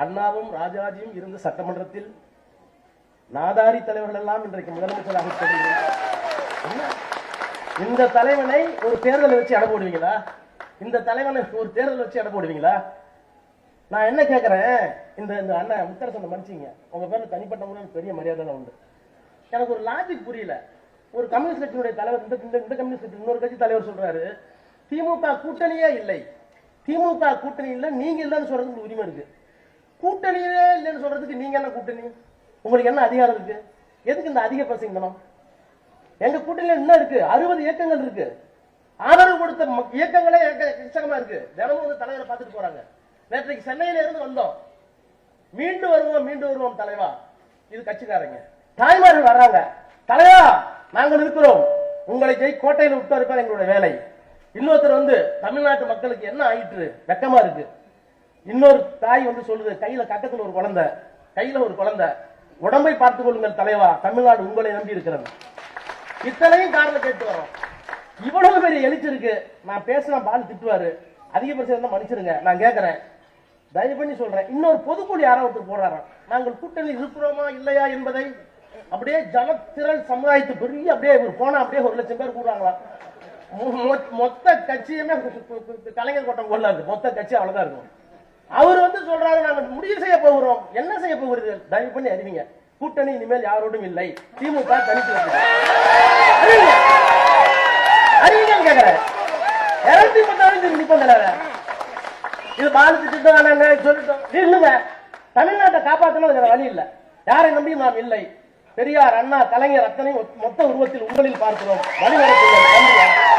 அண்ணாவும் ராஜாஜியும் இருந்த சட்டமன்றத்தில் நாதாரி தலைவர்கள் எல்லாம் இன்றைக்கு முதலமைச்சராக இந்த தலைவனை ஒரு தேர்தலை வச்சு அடை போடுவீங்களா? இந்த தலைவனை ஒரு தேர்தல் வச்சு அடை போடுவீங்களா? நான் என்ன கேட்கிறேன், இந்த அண்ணன் முத்தரசனை மன்னிச்சிங்க, உங்க பேர்ல தனிப்பட்ட முறையில் பெரிய மரியாதை உண்டு. எனக்கு ஒரு லாஜிக் புரியல. ஒரு கம்யூனிஸ்ட் கட்சியினுடைய தலைவர் இந்த கம்யூனிஸ்ட் கட்சி இன்னொரு கட்சி தலைவர் சொல்றாரு, திமுக கூட்டணியே இல்லை, திமுக கூட்டணி இல்லை, நீங்க இல்லைன்னு சொல்றதுக்கு உரிமை இருக்கு. கூட்டணியே இல்லைன்னு சொல்றதுக்கு நீங்க என்ன கூட்டணி? உங்களுக்கு என்ன அதிகாரம் இருக்கு? எதுக்கு இந்த அதிக பிரசங்கனம்? எங்க கூட்டணியில என்ன இருக்கு? 60 இயக்கங்கள் இருக்கு. ஆதரவு கொடுத்த இயக்கங்களே எக்கச்சக்கமா இருக்கு. தினமும் வந்து தலைவரை பார்த்துட்டு போறாங்க. நேற்றைக்கு சென்னையில இருந்து வந்தோம். மீண்டும் வருவோம் தலைவா. இது கட்சிக்காரங்க. தாய்மார்கள் வர்றாங்க, தலைவா நாங்கள் இருக்கிறோம், உங்களை கோட்டையில் விட்டு இருப்பது எங்களுடைய வேலை. இன்னொருத்தர் வந்து தமிழ்நாட்டு மக்களுக்கு என்ன ஆயிற்று, வெக்கமா இருக்கு. இன்னொரு தாய் வந்து சொல்லுது, கையில கட்டத்தில் ஒரு குழந்தை, உடம்பை பார்த்துக் கொள்ளுங்கள் தலைவா, தமிழ்நாடு உங்களை நம்பி இருக்கிறது. இத்தனையும் காரணம் கேட்டு வரோம். இவ்வளவு பெரிய எழுச்சி இருக்கு. நான் பேசினா பால் திட்டுவாரு, அதிகபட்சம் மன்னிச்சிருங்க. நான் கேட்கிறேன், தயவு பண்ணி சொல்றேன், இன்னொரு பொதுக்குழு யாராவது போடுறாராம், நாங்கள் கூட்டணி இருக்கிறோமா இல்லையா என்பதை அப்படியே ஜனத்திரள் சமுதாயத்து பெரிய அப்படியே போனா அப்படியே 1 லட்சம் பேர் கூடுறாங்களா? மொத்த கட்சியுமே கலைஞர் கோட்டம் கொள்ள இருக்கு. மொத்த கட்சி அவ்வளவுதான் இருக்கும். அவர் வந்து சொல்றாரு, நாங்கள் முடிவு செய்ய போகிறோம். என்ன செய்ய போகிறீர்கள்? தயவு பண்ணி அறிவிங்க, கூட்டணி இனிமேல் யாரோடும் இல்லை, திமுக தனித்து அறிவிங்க கேட்கிறேன். 236 இது பாலத்து திட்டம் சொல்லிட்டோம். இல்லைங்க, தமிழ்நாட்டை காப்பாற்றணும் வழி இல்லை. யாரை நம்பி நாம் இல்லை. பெரியார், அண்ணா, கலைஞர் அத்தனை மொத்த உருவத்தில் உங்களில் பார்க்கிறோம். வழிநடத்துங்கள்.